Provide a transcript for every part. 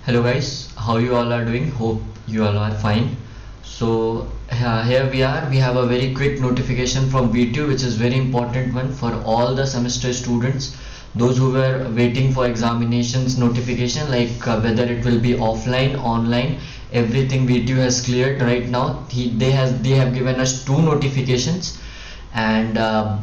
Hello guys, how you all are doing? Hope you all are fine. So here we are. We have a very quick notification from VTU, which is very important one for all the semester students. Those who were waiting for examinations notification, like whether it will be offline, online, everything VTU has cleared right now. They have given us two notifications, and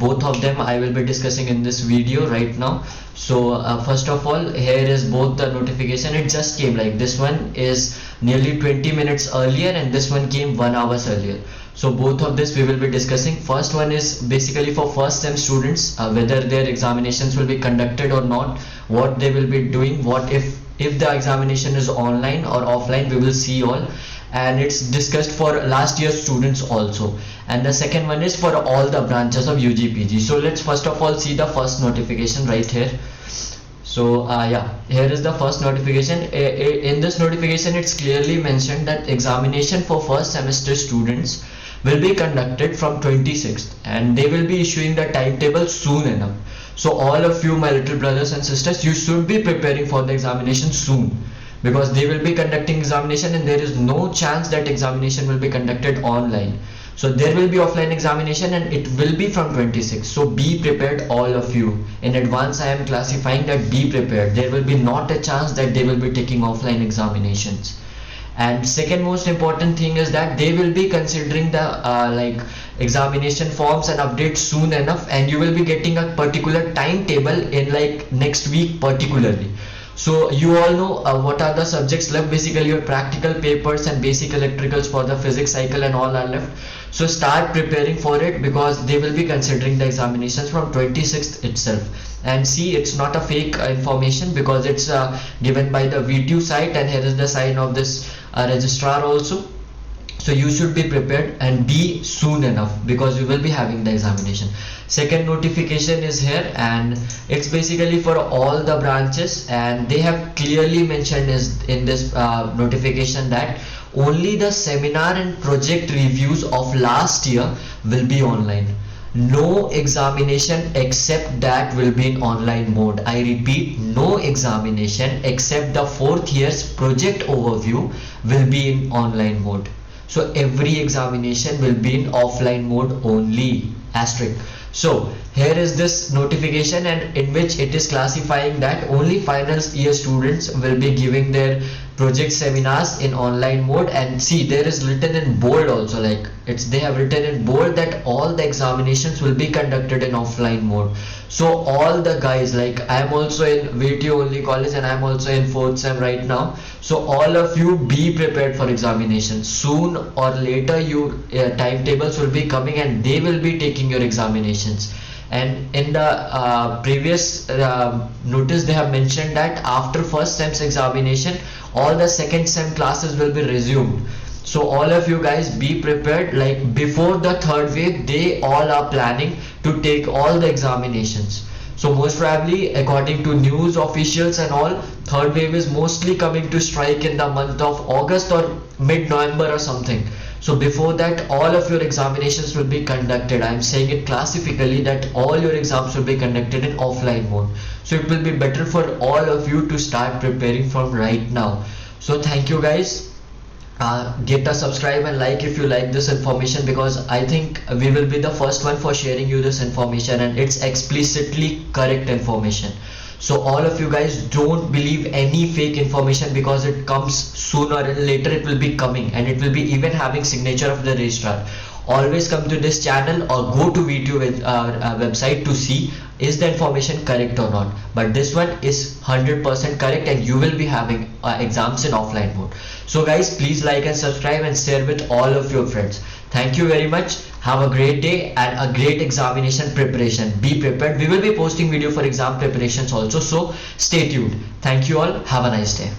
both of them I will be discussing in this video right now. So first of all, here is both the notification. It just came, like this one is nearly 20 minutes earlier and this one came 1 hour earlier. So both of this we will be discussing. First one is basically for first sem students, whether their examinations will be conducted or not, what they will be doing, what if the examination is online or offline, we will see all. And it's discussed for last year students also. And the second one is for all the branches of UG PG. So let's first of all see the first notification right here. So yeah, here is the first notification. In this notification it's clearly mentioned that examination for first semester students will be conducted from 26th and they will be issuing the timetable soon enough. So all of you, my little brothers and sisters, you should be preparing for the examination soon, because they will be conducting examination and there is no chance that examination will be conducted online. So there will be offline examination and it will be from 26. So be prepared, all of you. In advance I am classifying that be prepared. There will be not a chance that they will be taking offline examinations. And second most important thing is that they will be considering the like examination forms and updates soon enough, and you will be getting a particular timetable in like next week particularly. So you all know what are the subjects left. Basically your practical papers and basic electricals for the physics cycle and all are left. So start preparing for it, because they will be considering the examinations from 26th itself. And see, it's not a fake information, because it's given by the VTU site, and here is the sign of this registrar also. So you should be prepared and be soon enough, because you will be having the examination. Second notification is here, and it's basically for all the branches, and they have clearly mentioned is in this notification that only the seminar and project reviews of last year will be online. No examination except that will be in online mode. I repeat, no examination except the fourth year's project overview will be in online mode. So every examination will be in offline mode only, asterisk. So here is this notification, and in which it is classifying that only final year students will be giving their project seminars in online mode. And see, there is written in bold also, like they have written in bold that all the examinations will be conducted in offline mode. So all the guys, like I am also in VTU only college and I am also in 4th sem right now. So all of you be prepared for examination. Soon or later you timetables will be coming and they will be taking your examinations. And in the previous notice they have mentioned that after first sem's examination all the second sem classes will be resumed. So all of you guys be prepared, like before the third wave they all are planning to take all the examinations. So most probably, according to news officials and all, third wave is mostly coming to strike in the month of August or mid-November or something. So before that all of your examinations will be conducted. I am saying it classically that all your exams will be conducted in offline mode. So it will be better for all of you to start preparing from right now. So thank you guys. Get a subscribe and like if you like this information, because I think we will be the first one for sharing you this information, and it's explicitly correct information. So all of you guys don't believe any fake information, because it comes sooner or later, it will be coming, and it will be even having signature of the registrar. Always come to this channel or go to VTU website to see is the information correct or not. But this one is 100% correct, and you will be having exams in offline mode. So guys, please like and subscribe and share with all of your friends. Thank you very much. Have a great day and a great examination preparation. Be prepared. We will be posting video for exam preparations also, so stay tuned. Thank you all. Have a nice day.